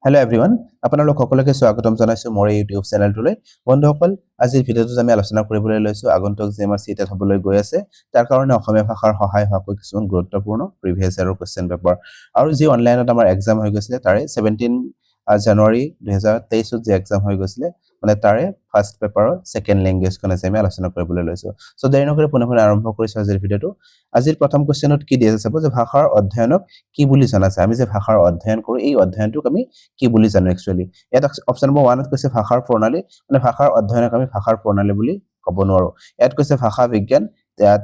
Hello everyone, আপোনালোক সকলোকে স্বাগতম জনাইছো মোৰ YouTube চেনেলটোলৈ। বন্ধুসকল, আজিৰ ভিডিঅ'টোত আমি আলোচনা কৰিবলৈ লৈছো আগন্তুক জেমাৰ সিটেট হ'বলৈ গৈ আছে। তাৰ কাৰণে অসমীয়া ভাষাৰ সহায় হোৱাকৈ কিছুমান গুৰুত্বপূৰ্ণ প্ৰিভিয়াছ ইয়াৰৰ কোৱেশ্চন পেপাৰ আৰু যি অনলাইনত আমাৰ এক্সাম হৈ গৈছিলে তাৰে 17 জানুৱাৰী 2023 ত যে এক্সাম হৈ গৈছিলে মানে তাৰে ফাৰ্স্ট পেপাৰৰ সেকেন্ড ল্যাঙ্গুৱেজ কোন আছে আমি আলোচনা কৰিবলৈ লৈছো। সো দেৰি নকৰি পুনঃ আৰম্ভ কৰিছো আজিৰ ভিডিঅ'টো। আজিৰ প্ৰথম কোৱেশ্চনত কি দিয়া আছে চাব যে ভাষাৰ অধ্যয়নক কি বুলি জনা যায়। আমি যে ভাষাৰ অধ্যয়ন কৰো এই অধ্যয়নটোক আমি কি বুলি জানো একচুয়ালি। ইয়াত অপচন নম্বৰ 1 ত কৈছে ভাষাৰ প্ৰণালী, মানে ভাষাৰ অধ্যয়নক আমি ভাষাৰ প্ৰণালী বুলি ক'ব নোৱাৰো। ইয়াত কৈছে ভাষা বিজ্ঞান,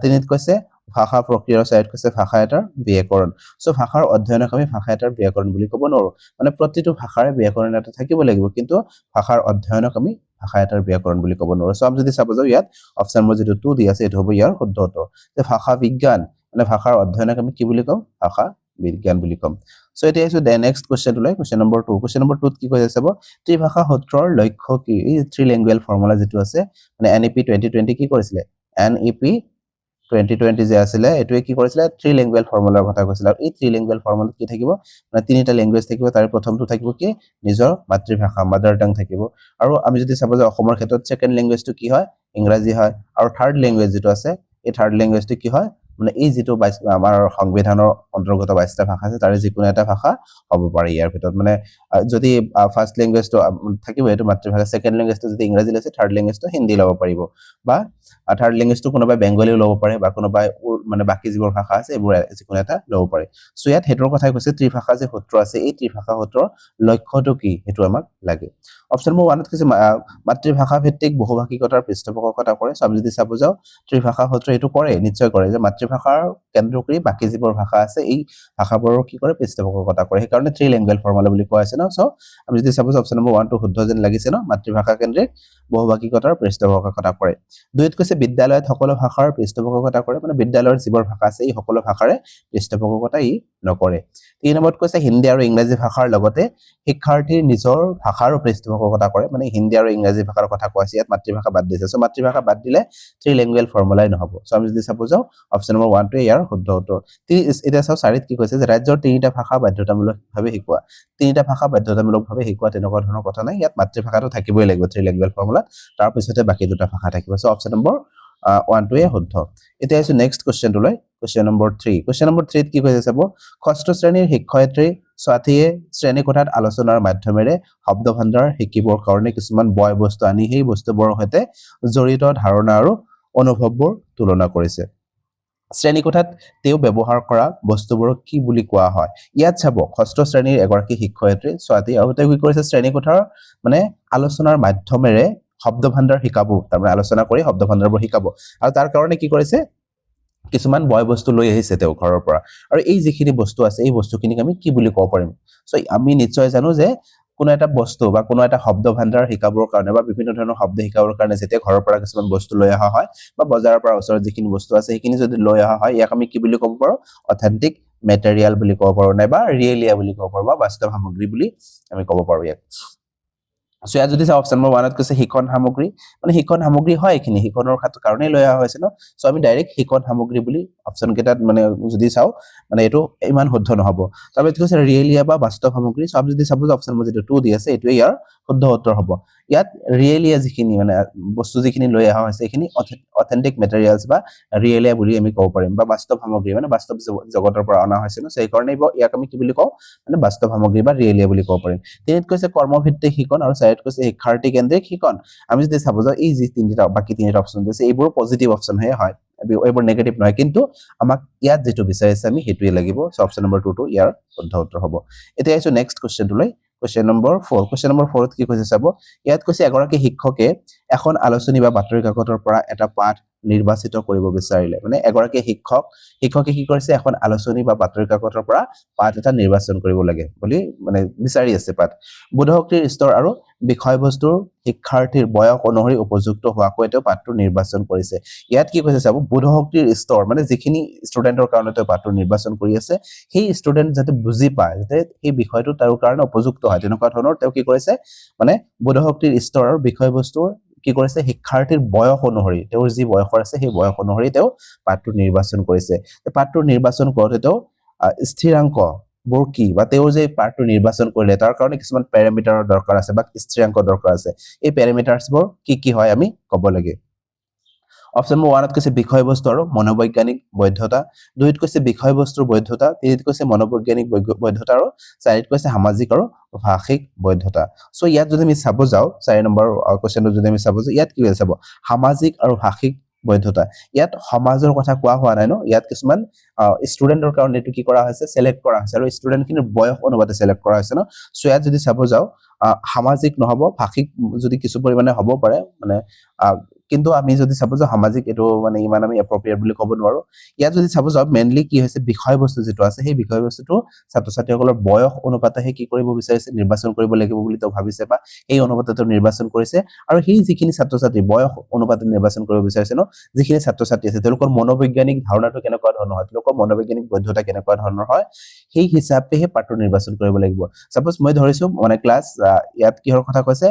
তিনিত কৈছে ভাষা প্ৰক্ৰিয়া, চাইত কৈছে ভাষা এটাৰ ব্যাকৰণ। সো ভাষাৰ অধ্যয়নক আমি ভাষা এটাৰ ব্যাকৰণ বুলি ক'ব নোৱাৰো। মানে প্ৰতিটো ভাষাৰে ব্যাকৰণ এটা থাকিব লাগিব, কিন্তু ভাষাৰ অধ্যয়নক আমি ভাষা এটাৰ ব্যাকৰণ বুলি ক'ব নোৱাৰো। সো আমি যদি চাব যাও ইয়াত অপচন নম্বৰ যেটো 2 দি আছে এটো হ'ব ইয়াৰ শুদ্ধ উত্তৰ। যে ভাষা বিজ্ঞান মানে ভাষাৰ অধ্যয়নক আমি কি বুলি কম? ভাষা বিজ্ঞান বুলি কম। সো এতিয়া আহিছো নেক্সট কোৱেশ্চন লৈ কোৱেশ্চন নম্বৰ 2। কোৱেশ্চন নম্বৰ 2 ত কি কৈছে চাব ত্ৰিভাষা সূত্ৰৰ লক্ষ্য কি? এই ত্ৰিলিঙ্গুৱেল ফৰ্মুলা যেটো আছে মানে NEP 2020 কি কৰিছিলে? NEP 2020 যে আছিলে এটোৱে কি কৰিছিলে? ত্ৰিলিঙ্গুৱেল ফৰ্মুলাৰ কথা কৈছিল। আৰু এই ত্ৰিলিঙ্গুৱেল ফৰ্মুলাত কি থাকিব? মানে তিনিটা ল্যাঙ্গুৱেজ থাকিব। তাৰে প্ৰথমটো থাকিব কি? নিজৰ মাতৃভাষা মাদাৰ টাং থাকিব। আৰু আমি যদি চাব যাও অসমৰ ক্ষেত্ৰত সেকেন্ড ল্যাঙ্গুৱেজটো কি হয়? ইংৰাজী হয়। আৰু থাৰ্ড ল্যাঙ্গুৱেজ যেটো আছে এই থাৰ্ড ল্যাঙ্গুৱেজটো কি হয়? মানে এই যেটো আমাৰ সংবিধানৰ অন্তৰ্গত 22টা ভাষা আছে তাৰে যিকোনো এটা ভাষা হ'ব পাৰে ইয়াৰ ভিতৰত। মানে যদি ফাৰ্স্ট ল্যাঙ্গুৱেজটো থাকিব এটো মাতৃভাষা, সেকেন্ড ল্যাঙ্গুৱেজটো যদি ইংৰাজী লৈছে থাৰ্ড ল্যাঙ্গুৱেজটো হিন্দী ল'ব পাৰিব, বা থাৰ্ড ল্যাঙ্গুৱেজটো কোনোবাই বেংগলীও ল'ব পাৰে বা কোনোবাই মানে বাকি যিবোৰ ভাষা আছে এইবোৰ যিকোনো এটা ল'ব পাৰে। সো ইয়াত হেতৰ কথাই কৈছে ত্ৰিভাষা যে সূত্ৰ আছে এই ত্ৰিভাষা সূত্ৰৰ লক্ষ্যটো কি হেতু আমাক লাগে। অপচন নম্বৰ 1 ত কৈছে মাতৃভাষা ভিত্তিক বহুভাষিকতাৰ পৃষ্ঠপোষকতা কৰে। সো আমি যদি চাব যাও ত্ৰিভাষা সূত্ৰ এটো কৰে, নিশ্চয় কৰে, যে মাতৃভাষাৰ কেন্দ্ৰ কৰি বাকি যিবোৰ ভাষা আছে এই ভাষাবোৰৰ কি কৰে? পৃষ্ঠপোষকতা কৰে। সেই কাৰণে ত্ৰিলিঙ্গুৱেল ফৰ্মুলা বুলি কোৱা হৈছে ন। সো আমি যদি চাব অপচন নম্বৰ 1 টো শুদ্ধ যেন লাগিছে ন, মাতৃভাষা কেন্দ্ৰিক বহুভাষিকতাৰ পৃষ্ঠপোষকতা কৰে। 2ত কৈছে বিদ্যালয়ত সকলো ভাষাৰ পৃষ্ঠপোষকতা কৰে, মানে বিদ্যালয়ৰ যিবোৰ ভাষা আছে এই সকলো ভাষাৰে পৃষ্ঠপোষকতা ই নকৰে। 3 নম্বৰত কৈছে হিন্দী আৰু ইংৰাজী ভাষাৰ লগতে শিক্ষাৰ্থীৰ নিজৰ ভাষাৰো পৃষ্ঠপোষকতা কৰে, মানে হিন্দী আৰু ইংৰাজী ভাষাৰ কথা কোৱা আছে ইয়াত মাতৃভাষা বাদ দিছে। সো মাতৃভাষা বাদ দিলে ত্ৰিলিঙ্গুৱেল ফৰ্মুলাই নহব। সো আমি যদি চাব যাও অপচন নম্বৰ 1 টো ইয়াৰ শুদ্ধ উত্তৰ। এতিয়া চাও 4ত কি কৈছে যে ৰাজ্যৰ তিনিটা ভাষা বাধ্যতামূলকভাৱে শিকোৱা। তিনিটা ভাষা বাধ্যতামূলকভাৱে শিকোৱা তেনেকুৱা ধৰণৰ কথা নাই, ইয়াত মাতৃভাষাটো থাকিবই লাগিব ত্ৰিলিঙ্গুৱেল ফৰ্মুলাত, তাৰ পিছতে বাকি দুটা ভাষা থাকিব। সো অপচন নম্বৰ 1 টোৱে শুদ্ধ। এতিয়া আহিছো নেক্সট কোৱেশ্চনটো লৈ কোৱেশ্চন নম্বৰ 3। কোৱেশ্চন নম্বৰ 3 ত কি কৈছে চাব ষষ্ঠ শ্ৰেণীৰ শিক্ষয়িত্ৰী স্বাতীয়ে শ্ৰেণীকোঠাত আলোচনাৰ মাধ্যমেৰে শব্দ ভাণ্ডাৰ শিকিবৰ কাৰণে কিছুমান বয় বস্তু আনি সেই বস্তুবোৰৰ সৈতে জড়িত ধাৰণা আৰু অনুভৱবোৰ তুলনা কৰিছে। শ্ৰেণীকোঠাত তেওঁ ব্যৱহাৰ কৰা বস্তুবোৰক কি বুলি কোৱা হয়? ইয়াত চাব ষষ্ঠ শ্ৰেণীৰ এগৰাকী শিক্ষয়িত্ৰী স্বাতী আৰু তেওঁ কি কৰিছে শ্ৰেণীকোঠাৰ মানে আলোচনাৰ মাধ্যমেৰে শব্দ ভাণ্ডাৰ শিকাব, তাৰমানে আলোচনা কৰি শব্দ ভাণ্ডাৰবোৰ শিকাব। আৰু তাৰ কাৰণে কি কৰিছে? কিছুমান বয় বস্তু লৈ আহিছে তেওঁ ঘৰৰ পৰা। আৰু এই যিখিনি বস্তু আছে এই বস্তুখিনিক আমি কি বুলি ক'ব পাৰিম? সো আমি নিশ্চয় জানো যে কোনো এটা বস্তু বা কোনো এটা শব্দ ভাণ্ডাৰ শিকাবৰ কাৰণে বা বিভিন্ন ধৰণৰ শব্দ শিকাবৰ কাৰণে যেতিয়া ঘৰৰ পৰা কিছুমান বস্তু লৈ অহা হয় বা বজাৰৰ পৰা ওচৰত যিখিনি বস্তু আছে সেইখিনি যদি লৈ অহা হয় ইয়াক আমি কি বুলি ক'ব পাৰো? অথেন্টিক মেটেৰিয়েল বুলি ক'ব পাৰো, নাইবা ৰিয়েলিয়া বুলি ক'ব পাৰো, বা বাস্তৱ সামগ্ৰী বুলি আমি ক'ব পাৰো ইয়াক। সো ইয়াত যদি চাও অপচন নম্বৰ 1 ত কৈছে শিক্ষণ সামগ্ৰী, মানে শিক্ষণ সামগ্ৰী হয় এইখিনি শিক্ষণৰ কাৰণেই লৈ অহা হৈছে ন। সো আমি ডাইৰেক্ট শিক্ষণ সামগ্ৰী বুলি অপচন কেইটাত মানে যদি চাও মানে এটো ইমান শুদ্ধ নহব। তাৰপিছত কৈছে ৰিয়েলিয়া বা বাস্তৱ সামগ্ৰী। সো আমি যদি চাব অপচন নম্বৰ যেটো 2 দি আছে এটোৱে ইয়াৰ শুদ্ধ উত্তৰ হ'ব। ইয়াত ৰিয়েলিয়া যিখিনি মানে বস্তু যিখিনি লৈ অহা হৈছে এইখিনি অথেন্টিক মেটেৰিয়েলছ বা ৰিয়েলিয়া বুলি আমি ক'ব পাৰিম, বা বাস্তৱ সামগ্ৰী মানে বাস্তৱ জগতৰ পৰা অনা হৈছে ন। সো এই কাৰণে ইয়াক আমি কি বুলি কওঁ? মানে বাস্তৱ সামগ্ৰী বা ৰিয়েলিয়া বুলি ক'ব পাৰিম। 3ত কৈছে কৰ্মভিত্তিক শিক্ষণ আৰু 4ত কৈছে শিক্ষাৰ্থী কেন্দ্ৰিক শিক্ষণ। আমি যদি চাব যাও এই যি বাকি তিনিটা অপচন দিছে এইবোৰ পজিটিভ অপচন হয়, এইবোৰ নেগেটিভ নহয়, কিন্তু আমাক ইয়াত যেটো বিচাৰিছে আমি হেতুৱে লাগিব। সো অপচন নম্বৰ 2 টো ইয়াৰ শুদ্ধ উত্তৰ হ'ব। এতিয়া আহিছো নেক্সট কোৱেশ্চনটো লৈ কোৱেশ্চন নম্বৰ 4। কোৱেশ্চন নম্বৰ 4 ত কি কৈছে চাব ইয়াত কৈছে এগৰাকী শিক্ষকে এখন আলোচনী বা বাতৰি কাকতৰ পৰা এটা পাঠ নিৰ্বাচিত কৰিব বিচাৰিলে, মানে এগৰাকী শিক্ষকে কি কৰিছে এখন আলোচনী বা বাতৰি কাকতৰ পৰা পাঠ এটা নিৰ্বাচন কৰিব লাগে বুলি মানে বিচাৰি আছে পাঠ। বোধশক্তিৰ স্তৰ আৰু বিষয়বস্তুৰ শিক্ষাৰ্থীৰ বয়স অনুসৰি উপযুক্ত হোৱাকৈ তেওঁ পাঠটো নিৰ্বাচন কৰিছে। ইয়াত কি কৈছে চাব বোধশক্তিৰ স্তৰ মানে যিখিনি ষ্টুডেন্টৰ কাৰণে তেওঁ পাঠটো নিৰ্বাচন কৰি আছে সেই ষ্টুডেন্ট যাতে বুজি পায়, যাতে এই বিষয়টো তাৰ কাৰণে উপযুক্ত হয় তেনেকুৱা ধৰণৰ তেওঁ কি কৰিছে মানে বোধশক্তিৰ স্তৰ আৰু বিষয়বস্তুৰ কি কৰিছে শিক্ষাৰ্থীৰ বয়স অনুসৰি তেওঁৰ যি বয়সৰ আছে সেই বয়স অনুসৰি তেওঁ পাঠটো নিৰ্বাচন কৰিছে। পাঠটো নিৰ্বাচন কৰোতে তেওঁ স্থিৰাংক বোৰ কি বা তেওঁৰ যে পাৰ্টটো নিৰ্বাচন কৰিলে তাৰ কাৰণে কিছুমান প্যাৰামিটাৰৰ দৰকাৰ আছে বা স্থিৰাংক দৰকাৰ আছে এই প্যাৰামিটাৰছবোৰ কি হয় আমি ক'ব লাগে অপশন নম্বৰ 1 ত কৈছে বিষয়বস্তু আৰু মনোবৈজ্ঞানিক বৈধতা 2 ত কৈছে বিষয়বস্তুৰ বৈধতা 3 ত কৈছে মনোবৈজ্ঞানিক বৈধতা আৰু 4 ত কৈছে সামাজিক আৰু ভাষিক বৈধতা সো ইয়াত যদি আমি চাব যাও 4 নম্বৰ কোৱেশ্চনটো যদি আমি চাব যাও ইয়াত কি হৈছে চাব সামাজিক আৰু ভাষিক বৈধতা ইয়াত সমাজৰ কথা কোৱা হোৱা নাই ন ইয়াত কিছুমান ষ্টুডেন্টৰ কাৰণে এটো কি কৰা হৈছে সিলেক্ট কৰা হৈছে আৰু ষ্টুডেন্টখিনিৰ বয়স অনুপাতে সিলেক্ট কৰা হৈছে ন সো ইয়াত যদি চাব যাও সামাজিক নহব ভাষিক যদি কিছু পৰিমাণে হ'ব পাৰে মানে কিন্তু আমি যদি চাব যাও সামাজিক এটো মানে ইমান আমি এপ্ৰোপ্ৰিয়েট বুলি ক'ব নোৱাৰো ইয়াত যদি চাব যাও মেইনলি কি হৈছে বিষয়বস্তু যেটো আছে সেই বিষয়বস্তুটো ছাত্ৰ-ছাত্ৰীসকলৰ বয়স অনুপাতে কি কৰিব বিচাৰিছে নিৰ্বাচন কৰিব লাগিব বুলি তো ভাবিছে বা এই অনুপাতটো নিৰ্বাচন কৰিছে আৰু সেই যিখিনি ছাত্ৰ-ছাত্ৰী বয়স অনুপাতে নিৰ্বাচন কৰিব বিচাৰিছে ন যিখিনি ছাত্ৰ-ছাত্ৰী আছে তেওঁলোকৰ মনোবৈজ্ঞানিক ধাৰণাটো কেনেকুৱা ধৰণৰ হয় তেওঁলোকৰ মনোবৈজ্ঞানিক বৈধতা কেনেকুৱা ধৰণৰ হয় সেই হিচাপে হে পাঠটো নিৰ্বাচন কৰিব লাগিব সাপোজ মই ধৰিছো মানে ক্লাছ ইয়াত কিহৰ কথা কৈছে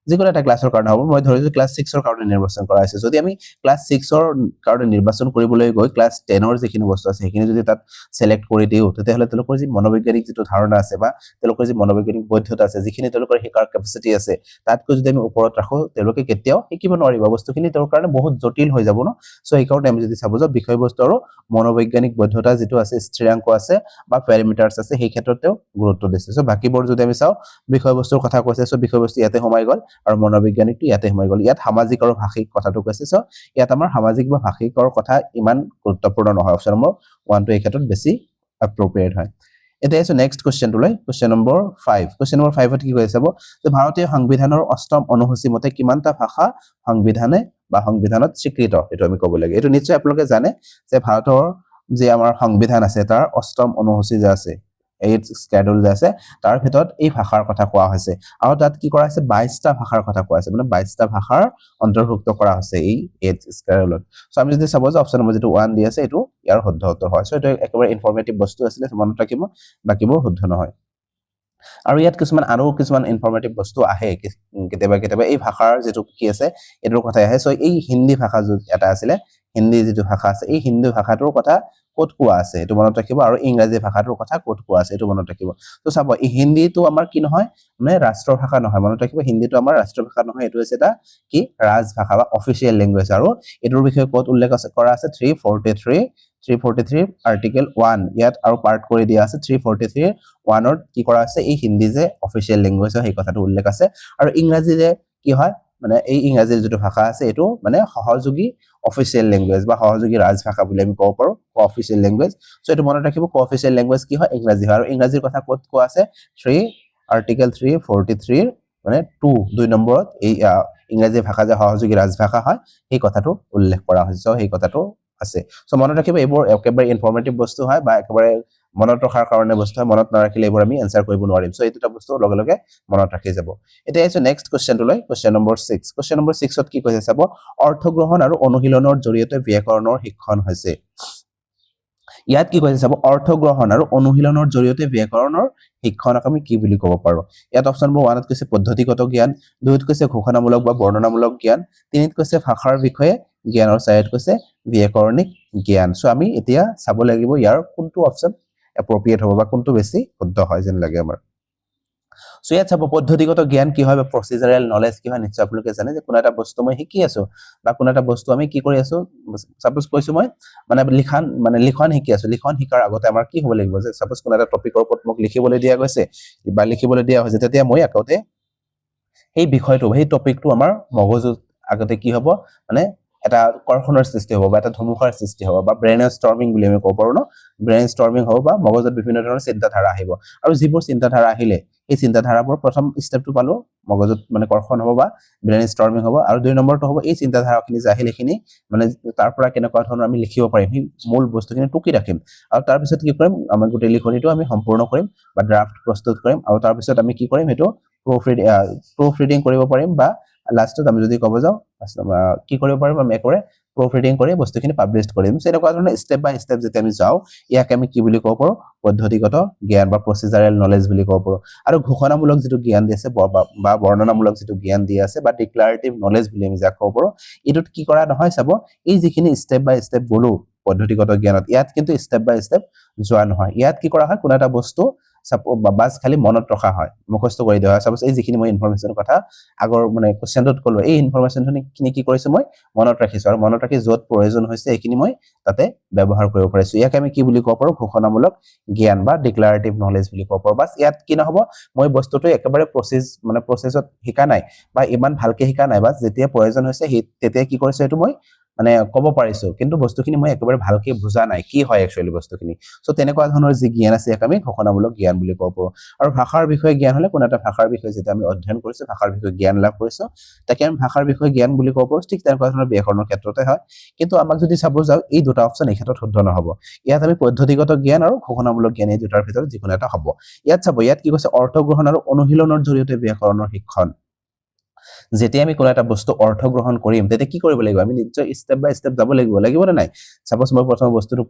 যিকোনো এটা ক্লাছৰ কাৰণে হ'ব মই ধৰিছো ক্লাছ 6 ৰ কাৰণে নিৰ্বাচন কৰা হৈছে যদি আমি ক্লাছ 6 ৰ কাৰণে নিৰ্বাচন কৰিবলৈ গৈ ক্লাছ 10 ৰ যিখিনি বস্তু আছে সেইখিনি যদি তাত সিলেক্ট কৰি দিও তেতিয়াহলে তেওঁলোকৰ যি মনোবৈজ্ঞানিক যিটো ধাৰণা আছে বা তেওঁলোকৰ যি মনোবৈজ্ঞানিক বৈধতা আছে যিখিনি তেওঁলোকৰ শিকাৰ কেপাসিটি আছে তাতকৈ যদি আমি ওপৰত ৰাখো তেওঁলোকে কেতিয়াও শিকিব নোৱাৰিব বস্তুখিনি তেওঁৰ কাৰণে বহুত জটিল হৈ যাব ন সো এই কাৰণে আমি যদি চাব যাও বিষয়বস্তু আৰু মনোবৈজ্ঞানিক বৈধতা যিটো আছে স্থিৰাংক আছে বা প্যাৰামিটাৰছ আছে সেই ক্ষেত্ৰতেও গুৰুত্ব দিছে সো বাকিবোৰ যদি আমি চাও বিষয়বস্তুৰ কথা কৈছে সো বিষয়বস্তু ইয়াতে সোমাই গল আৰু মনোবৈজ্ঞানিকটো ইয়াতে সোমাই গল ইয়াত সামাজিক আৰু ভাষিক কথাটো কৈছে সো ইয়াত আমাৰ সামাজিক বা ভাষিকৰ কথা ইমান গুৰুত্বপূৰ্ণ নহয় অপচন নম্বৰ 1 টো এই ক্ষেত্ৰত বেছি এপ্ৰোপ্ৰিয়েট হয় এতিয়া আছে নেক্সট কোৱেশ্চন টুলৈ কোৱেশ্চন নম্বৰ 5 কোৱেশ্চন নম্বৰ 5 ত কি কৈছে চাব যে ভাৰতীয় সংবিধানৰ অষ্টম অনুসূচী মতে কিমানটা ভাষা সংবিধানে বা সংবিধানত স্বীকৃত এটো আমি ক'ব লাগে এটো নিশ্চয় আপোনালোকে জানে যে ভাৰতৰ যে আমাৰ সংবিধান আছে তাৰ অষ্টম অনুসূচী যে আছে এই স্কেডুল যে আছে তাৰ ভিতৰত এই ভাষাৰ কথা কোৱা হৈছে আৰু তাত কি কৰা হৈছে 22টা ভাষাৰ কথা কোৱা হৈছে মানে 22টা ভাষাৰ অন্তৰ্ভুক্ত কৰা হৈছে এই স্কেডুলত সো আমি যদি চাব যে অপচন নম্বৰ যেটো 1 দি আছে এটো ইয়াৰ শুদ্ধ উত্তৰ হয় সো এটো একেবাৰে ইনফৰমেটিভ বস্তু আছিল মনত ৰাখিব বাকিবোৰ শুদ্ধ নহয় আৰু ইয়াত কিছুমান ইনফৰমেটিভ বস্তু আহে কেতিয়াবা এই ভাষাৰ যেটো কি আছে এটোৰ কথা আহে সো এই হিন্দী ভাষা এটা আছিল হিন্দী যেটো ভাষা আছে এই হিন্দী ভাষাটোৰ কথা ক'ত কোৱা আছে এটো মনত ৰাখিব আৰু ইংৰাজী ভাষাটোৰ কথা ক'ত কোৱা আছে এটো মনত ৰাখিব তো চাব এই হিন্দীটো আমাৰ কি নহয় মানে ৰাষ্ট্ৰ ভাষা নহয় মনত ৰাখিব হিন্দীটো আমাৰ ৰাষ্ট্ৰ ভাষা নহয় এটো হৈছে এটা কি ৰাজ ভাষা বা অফিচিয়েল ল্যাঙ্গুৱেজ আৰু এটোৰ বিষয়ে ক'ত উল্লেখ কৰা আছে 343 আৰ্টিকেল 1 ইয়াত আৰু পাৰ্ট কৰি দিয়া আছে 343 1 ত কি কৰা আছে এই হিন্দী যে অফিচিয়েল ল্যাঙ্গুৱেজ হয় এই কথাটো উল্লেখ আছে আৰু ইংৰাজী যে কি হয় মানে এই ইংৰাজীৰ যেটো ভাষা আছে এটো মানে সহযোগী অফিচিয়েল ল্যাঙ্গুৱেজ বা সহযোগী ৰাজভাষা বুলি আমি ক'ব পাৰো অফিচিয়েল ল্যাঙ্গুৱেজ সো এটো মনত ৰাখিব অফিচিয়েল ল্যাঙ্গুৱেজ কি হয় ইংৰাজী হয় আৰু ইংৰাজীৰ কথা ক'ত কোৱা আছে 3 আৰ্টিকেল 343 মানে 2 নম্বৰত এই ইংৰাজী ভাষা যে সহযোগী ৰাজভাষা হয় এই কথাটো উল্লেখ কৰা হৈছে সো এই কথাটো আছে সো মনত ৰাখিব এইবোৰ একেবাৰে ইনফৰমেটিভ বস্তু হয় বা একেবাৰে মনত ৰখাৰ কাৰণে বস্তু হয় মনত নাৰাখিলে এইবোৰ আমি এনসাৰ কৰিব নোৱাৰিম সো এইটা বস্তু লগে লগে মনত ৰাখি যাব এতিয়া আছে নেক্সট কোৱেশ্চন টুলৈ কোৱেশ্চন নম্বৰ 6 কোৱেশ্চন নম্বৰ 6 ত কি কৈছে চাব অৰ্থগ্ৰহণ আৰু অনুশীলনৰ জৰিয়তে ব্যাকৰণৰ শিক্ষণ হৈছে ইয়াত কি কৈছে চাব অৰ্থগ্ৰহণ আৰু অনুশীলনৰ জৰিয়তে ব্যাকৰণৰ শিক্ষণক আমি কি বুলি ক'ব পাৰো ইয়াত অপচন নম্বৰ 1 ত কৈছে পদ্ধতিগত জ্ঞান 2 ত কৈছে ঘোষণামূলক বা বৰ্ণনামূলক জ্ঞান 3 ত কৈছে ভাষাৰ বিষয়ে জ্ঞান আৰু 4 ত কৈছে ব্যাকৰণিক জ্ঞান সো আমি এতিয়া চাব লাগিব ইয়াৰ কোনটো অপচন এপ্ৰোপ্ৰিয়েট হ'ব বা কোনটো বেছি শুদ্ধ হয় যেন লাগে আমাৰ সো ইয়াত চাব পদ্ধতিগত জ্ঞান কি হয় বা প্ৰসিজাৰেল নলেজ কি হয় নিশ্চয় আপোনালোকে জানে যে কোনো এটা বস্তু মই শিকি আছো বা কোনো এটা বস্তু আমি কি কৰি আছো সাপোজ কৈছো মই মানে লিখন শিকি আছো লিখন শিকাৰ আগতে আমাৰ কি হ'ব লাগিব যে সাপোজ কোনো এটা টপিকৰ ওপৰত মোক লিখিবলৈ দিয়া গৈছে বা লিখিবলৈ দিয়া হৈছে তেতিয়া মই আগতে এই বিষয়টো এই টপিকটো আমাৰ মগজুত আগতে কি হ'ব মানে এটা কৰ্ষণৰ সৃষ্টি হ'ব বা এটা ধুমুহাৰ সৃষ্টি হ'ব বা ব্ৰেইন ষ্টৰ্মিং বুলি আমি ক'ব পাৰো ন ব্ৰেইন ষ্টৰ্মিং হ'ব বা মগজুত বিভিন্ন ধৰণৰ চিন্তাধাৰা আহিব আৰু যিবোৰ চিন্তাধাৰা আহিলে এই চিন্তাধাৰাবোৰ প্ৰথম স্টেপটো পালো মগজুত মানে কৰ্ষণ হ'ব বা ব্ৰেইন ষ্টৰ্মিং হ'ব আৰু 2 নম্বৰটো হ'ব এই চিন্তাধাৰাখিনি যে আহিলেখিনি মানে তাৰ পৰা কেনেকুৱা ধৰণৰ আমি লিখিব পাৰিম এই মূল বস্তুখিনি টুকি ৰাখিম আৰু তাৰ পিছত কি কৰিম আমাৰ গোটেই লিখনিটো আমি সম্পূৰ্ণ কৰিম বা ড্ৰাফট প্ৰস্তুত কৰিম আৰু তাৰ পিছত আমি কি কৰিম হেতু প্ৰুফ ৰিডিং কৰিব পাৰিম বা লাষ্টত আমি যদি ক'ব যাও কি কৰিব পাৰিম আমি একৰে প্ৰুফ ৰিডিং কৰি বস্তুখিনি পাবলিশ কৰিম সেনেকুৱা ধৰণৰ স্টেপ বাই স্টেপ যেতিয়া আমি যাও ইয়াক আমি কি বুলি ক'ব পাৰো পদ্ধতিগত জ্ঞান বা প্ৰসিজাৰেল নলেজ বুলি ক'ব পাৰো আৰু ঘোষণামূলক যেটো জ্ঞান দি আছে বা বৰ্ণনামূলক যেটো জ্ঞান দি আছে বা ডিক্লাৰেটিভ নলেজ বুলি আমি যাক ক'ব পাৰো এটোত কি কৰা নহয় চাব এই যিখিনি স্টেপ বাই স্টেপ গলো পদ্ধতিগত জ্ঞানত ইয়াত কিন্তু স্টেপ বাই স্টেপ যোৱা নহয় ইয়াত কি কৰা হয় কোনো এটা বস্তু বাছ খালি মনত ৰখা হয় মুখস্থ কৰি দিয়া হয় সাপোজ এই যিখিনি মই ইনফৰমেশনৰ কথা আগৰ মানে কোৱেশ্চনটোত কলো এই ইনফৰমেশনখিনি কি কৰিছো মই মনত ৰাখিছো আৰু মনত ৰাখি যত প্ৰয়োজন হৈছে এইখিনি মই তাতে ব্যৱহাৰ কৰিব পাৰিছো ইয়াক আমি কি বুলি ক'ব পাৰো ঘোষণামূলক জ্ঞান বা ডিক্লাৰেটিভ নলেজ বুলি ক'ব পাৰো বাছ ইয়াত কি নহব মই বস্তুটো একেবাৰে প্ৰসেছত শিকা নাই বা ইমান ভালকে শিকা নাই বাছ যেতিয়া প্ৰয়োজন হৈছে তেতিয়া কি কৰিছো এটো মই মানে ক'ব পাৰিছো কিন্তু বস্তুখিনি মই একেবাৰে ভালকে বুজা নাই কি হয় একচুয়ালি বস্তুখিনি সো তেনেকুৱা ধৰণৰ যি জ্ঞান আছে ইয়াক আমি ঘোষণামূলক জ্ঞান বুলি ক'ব পাৰো আৰু ভাষাৰ বিষয়ে জ্ঞান হলে কোনো এটা ভাষাৰ বিষয়ে যেটা আমি অধ্যয়ন কৰিছো ভাষাৰ বিষয়ে জ্ঞান লাভ কৰিছো তাকে আমি ভাষাৰ বিষয়ে জ্ঞান বুলি ক'ব পাৰো ঠিক তেনেকুৱা ধৰণৰ ব্যাকৰণৰ ক্ষেত্ৰতে হয় কিন্তু আমাক যদি চাব যাও এই দুটা অপচন এই ক্ষেত্ৰত শুদ্ধ নহব ইয়াত আমি পদ্ধতিগত জ্ঞান আৰু ঘোষণামূলক জ্ঞান এই দুটাৰ ভিতৰত যিকোনো এটা হ'ব ইয়াত চাব ইয়াত কি কৈছে অৰ্থ গ্ৰহণ আৰু অনুশীলনৰ জৰিয়তে ব্যাকৰণৰ শিক্ষণ যেতিয়া আমি কোনো এটা বস্তু অৰ্থ গ্ৰহণ কৰিম তেতিয়া কি কৰিব লাগিব আমি নিশ্চয় স্টেপ বাই স্টেপ যাব লাগিব না নাই সাপোজ মই প্ৰথম বস্তুটো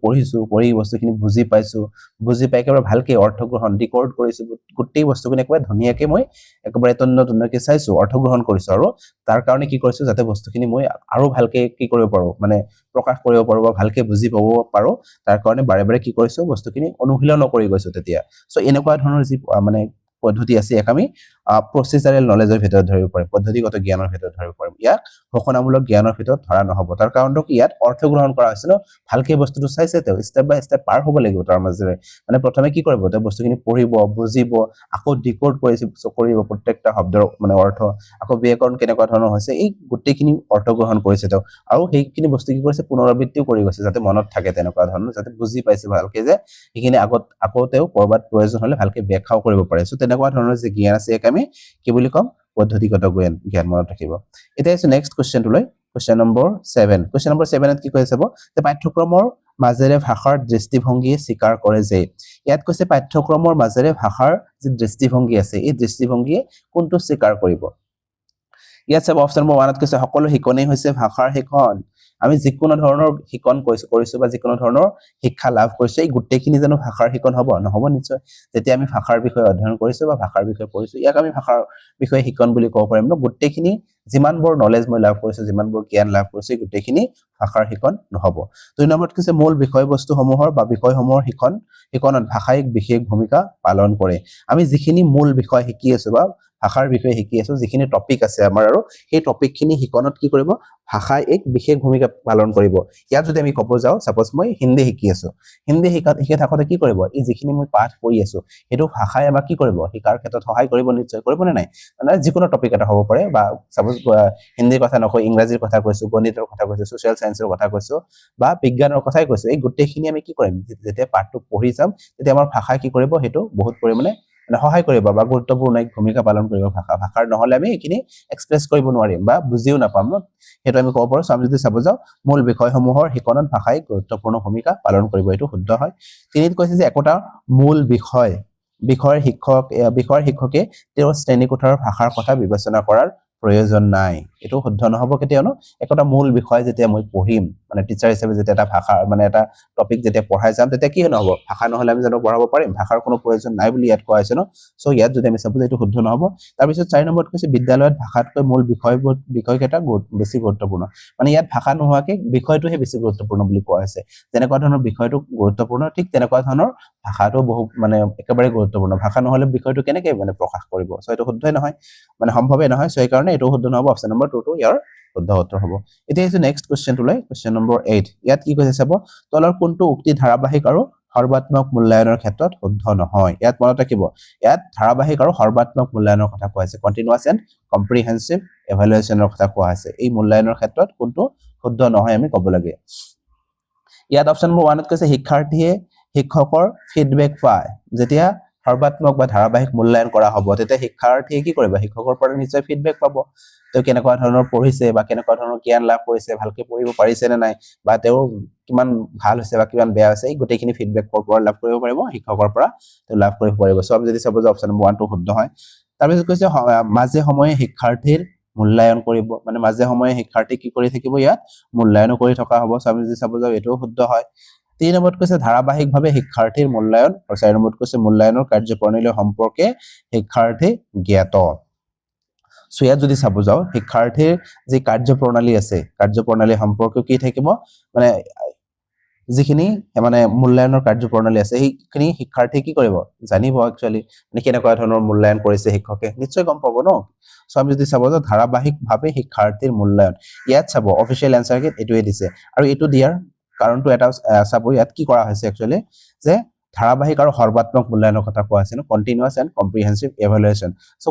পঢ়ি বস্তুখিনি বুজি পাইছো বুজি পাই একেবাৰে ভালকে অৰ্থ গ্ৰহণ ডিকোড কৰিছো গোটেই বস্তুখিনি একেবাৰে ধুনীয়াকে মই একেবাৰে তন্নতন্নকে চাইছো অৰ্থ গ্ৰহণ কৰিছো আৰু তাৰ কাৰণে কি কৰিছো যাতে বস্তুখিনি মই আৰু ভালকে কি কৰিব পাৰো মানে প্ৰকাশ কৰিব পাৰো বা ভালকে বুজি পাব পাৰো তাৰ কাৰণে বাৰে বাৰে কি কৰিছো বস্তুখিনি অনুশীলন কৰি গৈছো তেতিয়া সো এনেকুৱা ধৰণৰ যি মানে পদ্ধতি আছে ইয়াক আমি প্ৰচেছাৰেল নলেজৰ ভিতৰত ধৰিব পাৰিম পদ্ধতিগত জ্ঞানৰ ভিতৰত ধৰিব পাৰিম ইয়াক ঘোষণামূলক জ্ঞানৰ ভিতৰত ধৰা নহব তাৰ কাৰণটো কি ইয়াত অৰ্থ গ্ৰহণ কৰা হৈছে ন ভালকে বস্তুটো চাইছে তেওঁ স্টেপ বাই স্টেপ পাৰ হ'ব লাগিব তাৰ মাজেৰে মানে প্ৰথমে কি কৰিব তেওঁ বস্তুখিনি পঢ়িব বুজিব আকৌ ডিকোড কৰিব প্ৰত্যেকটা শব্দৰ মানে অৰ্থ আকৌ ব্যাকৰণ কেনেকুৱা ধৰণৰ হৈছে এই গোটেইখিনি অৰ্থ গ্ৰহণ কৰিছে তেওঁ আৰু সেইখিনি বস্তু কি কৰিছে পুনৰাবৃত্তিও কৰি গৈছে যাতে মনত থাকে তেনেকুৱা ধৰণৰ যাতে বুজি পাইছে ভালকে যে এইখিনি আকৌ তেওঁ কৰবাত প্ৰয়োজন হলে ভালকে ব্যাখ্যাও কৰিব পাৰে সো তেনেকুৱা ধৰণৰ যে জ্ঞান আছে ইয়াক আমি কি বুলি কম পদ্ধতিগত জ্ঞান মনত ৰাখিব এতিয়া আছে নেক্সট কোৱেশ্চনটোলৈ কোৱেশ্চন নম্বৰ 7 কোৱেশ্চন নম্বৰ 7 ত কি কৈছে চাব যে পাঠ্যক্ৰমৰ মাজেৰে ভাষাৰ দৃষ্টিভংগী স্বীকাৰ কৰে যে ইয়াত কৈছে পাঠ্যক্ৰমৰ মাজেৰে ভাষাৰ যি দৃষ্টিভংগী আছে এই দৃষ্টিভংগীয়ে কোনটো স্বীকাৰ কৰিব ইয়াত চাব অপচন নম্বৰ 1 ত কৈছে সকলো শিকনেই হৈছে ভাষাৰ শিকন আমি যিকোনো ধৰণৰ শিকন কৰিছো বা যিকোনো ধৰণৰ শিক্ষা লাভ কৰিছো এই গোটেইখিনি জানো ভাষাৰ শিকন হ'ব নহব নিশ্চয় যেতিয়া আমি ভাষাৰ বিষয়ে অধ্যয়ন কৰিছো বা ভাষাৰ বিষয়ে পঢ়িছো ইয়াক আমি ভাষাৰ বিষয়ে শিকন বুলি ক'ব পাৰিম ন গোটেইখিনি যিমানবোৰ নলেজ মই লাভ কৰিছো যিমানবোৰ জ্ঞান লাভ কৰিছো গোটেইখিনি ভাষাৰ শিকন নহব 2 নম্বৰত কৈছে মূল বিষয়বস্তুসমূহৰ বা বিষয়সমূহৰ শিকনত ভাষাই এক বিশেষ ভূমিকা পালন কৰে আমি যিখিনি মূল বিষয় শিকি আছো বা ভাষাৰ বিষয়ে শিকি আছো যিখিনি টপিক আছে আমাৰ আৰু সেই টপিকখিনি শিকনত কি কৰিব ভাষাই এক বিশেষ ভূমিকা পালন কৰিব ইয়াত যদি আমি ক'ব যাও সাপোজ মই হিন্দী শিকি আছো হিন্দী শিকি থাকোতে কি কৰিব এই যিখিনি মই পাঠ পঢ়ি আছো হেতু ভাষাই আমাক কি কৰিব শিকাৰ ক্ষেত্ৰত সহায় কৰিব নিশ্চয় কৰিব নে নাই মানে যিকোনো টপিক এটা হ'ব পাৰে বা সাপোজ হিন্দীৰ কথা নকৈ ইংৰাজীৰ কথা কৈছো গণিতৰ কথা কৈছো সোশ্যাল সায়েন্সৰ কথা কৈছো বা বিজ্ঞানৰ কথাই কৈছো এই গোটেইখিনি আমি কি কৰিম যেতিয়া পাঠটো পঢ়ি যাম তেতিয়া আমাৰ ভাষা কি কৰিব হেতু বহুত পৰিমাণে সহায় কৰিব বা গুৰুত্বপূৰ্ণ এক ভূমিকা পালন কৰিব ভাষাৰ নহলে আমি এইখিনি এক্সপ্ৰেছ কৰিব নোৱাৰিম বা বুজিও নাপাম ন হেতু আমি ক'ব পাৰো আমি যদি চাব যাও মূল বিষয়সমূহৰ শিকনত ভাষাই গুৰুত্বপূৰ্ণ ভূমিকা পালন কৰিব এটো শুদ্ধ হয় তিনিত কৈছে যে একোটা মূল বিষয়ৰ শিক্ষকে তেওঁৰ শ্ৰেণীকোঠাৰ ভাষাৰ কথা বিবেচনা কৰাৰ প্ৰয়োজন নাই এটো শুদ্ধ নহব কেতিয়ানো একটা মূল বিষয় যেতিয়া মই পঢ়িম মানে টিচাৰ হিচাপে যেতিয়া এটা ভাষা মানে এটা টপিক যেতিয়া পঢ়াই যাম তেতিয়া কি নহব ভাষা নহলে আমি জানো পঢ়াব পাৰিম ভাষাৰ কোনো প্ৰয়োজন নাই বুলি ইয়াত কোৱা হৈছে ন সো ইয়াত যদি আমি চাবো এটো শুদ্ধ নহব তাৰ পিছত 4 নম্বৰত কৈছে বিদ্যালয়ত ভাষাতকৈ মূল বিষয়কেইটা বেছি গুৰুত্বপূৰ্ণ মানে ইয়াত ভাষা নোহোৱাকে বিষয়টোহে বেছি গুৰুত্বপূৰ্ণ বুলি কোৱা হৈছে যেনেকুৱা ধৰণৰ বিষয়টো গুৰুত্বপূৰ্ণ ঠিক তেনেকুৱা ধৰণৰ ভাষাটো বহু মানে একেবাৰে গুৰুত্বপূৰ্ণ ভাষা নহলে বিষয়টো কেনেকৈ মানে প্ৰকাশ কৰিব সো এটো শুদ্ধই নহয় মানে সম্ভৱে নহয় সো এই কাৰণে এটো শুদ্ধ নহব অপচন নম্বৰ 2 টো ইয়াৰ শুদ্ধ উত্তৰ হ'ব এতিয়া আছে নেক্সট কোৱেশ্চনটোলৈ কোৱেশ্চন নম্বৰ 8 ইয়াত কি কৈছে চাব তলৰ কোনটো উক্তি ধাৰাবাহিক আৰু সৰ্বাত্মক মূল্যায়নৰ ক্ষেত্ৰত শুদ্ধ নহয় ইয়াত মনত ৰাখিব ইয়াত ধাৰাবাহিক আৰু সৰ্বাত্মক মূল্যায়নৰ কথা কোৱা হৈছে কন্টিনিউয়াছ এণ্ড কম্প্ৰিহেনসিভ ইভালুৱেচনৰ কথা কোৱা হৈছে এই মূল্যায়নৰ ক্ষেত্ৰত কোনটো শুদ্ধ নহয় আমি ক'ব লাগে ইয়াত অপচন নম্বৰ 1 ত কৈছে শিক্ষাৰ্থীয়ে শিক্ষকৰ ফিডবেক পায় যেতিয়া সৰ্বাত্মক বা ধাৰাবাহিক মূল্যায়ন কৰা হ'ব তেতিয়া শিক্ষাৰ্থীয়ে কি কৰিব শিক্ষকৰ পৰা নিশ্চয় ফিডবেক পাব তেওঁ কেনেকুৱা ধৰণৰ পঢ়িছে বা কেনেকুৱা ধৰণৰ জ্ঞান লাভ কৰিছে ভালকে পঢ়িব পাৰিছে নে নাই বা তেওঁ কিমান ভাল হৈছে বা কিমান বেয়া হৈছে এই গোটেইখিনি ফিডবেক পৰা লাভ কৰিব পাৰিব শিক্ষকৰ পৰা তেওঁ লাভ কৰিব পাৰিব সো আমি যদি চাব যে অপচন নম্বৰ 1 টো শুদ্ধ হয় তাৰ পিছত কৈছে মাজে সময়ে শিক্ষাৰ্থীৰ মূল্যায়ন কৰিব মানে মাজে সময়ে শিক্ষাৰ্থী কি কৰি থাকিব ইয়াত মূল্যায়ন কৰি থকা হ'ব সো আমি যদি চাব যাও এটো শুদ্ধ হয় 3 নম্বৰত কৈছে ধাৰাবাহিকভাৱে শিক্ষাৰ্থীৰ মূল্যায়ন আৰু 4 নম্বৰত কৈছে মূল্যায়নৰ কাৰ্যপ্ৰণালী সম্পৰ্কে শিক্ষাৰ্থী জ্ঞাত সো ইয়াত যদি চাব যাও শিক্ষাৰ্থীৰ যি কাৰ্যপ্ৰণালী আছে কাৰ্যপ্ৰণালী সম্পৰ্কে কি থাকিব মানে যিখিনি মানে মূল্যায়নৰ কাৰ্যপ্ৰণালী আছে সেইখিনি শিক্ষাৰ্থী কি কৰিব জানিব একচুয়ালি মানে কেনেকুৱা ধৰণৰ মূল্যায়ন কৰিছে শিক্ষকে নিশ্চয় গম পাব ন সো আমি যদি চাব যে ধাৰাবাহিকভাৱে শিক্ষাৰ্থীৰ মূল্যায়ন ইয়াত চাব অফিচিয়েল এনসাৰ কি এটোৱে দিছে আৰু এটো দিয়াৰ কাৰণটো এটা চাব ইয়াত কি কৰা হৈছে একচুয়ালি যে ধাৰাবাহিক আৰু সৰ্বাত্মক মূল্যায়নৰ কথা কোৱা আছে ন continuous and কম্প্ৰিহেনসিভ evaluation so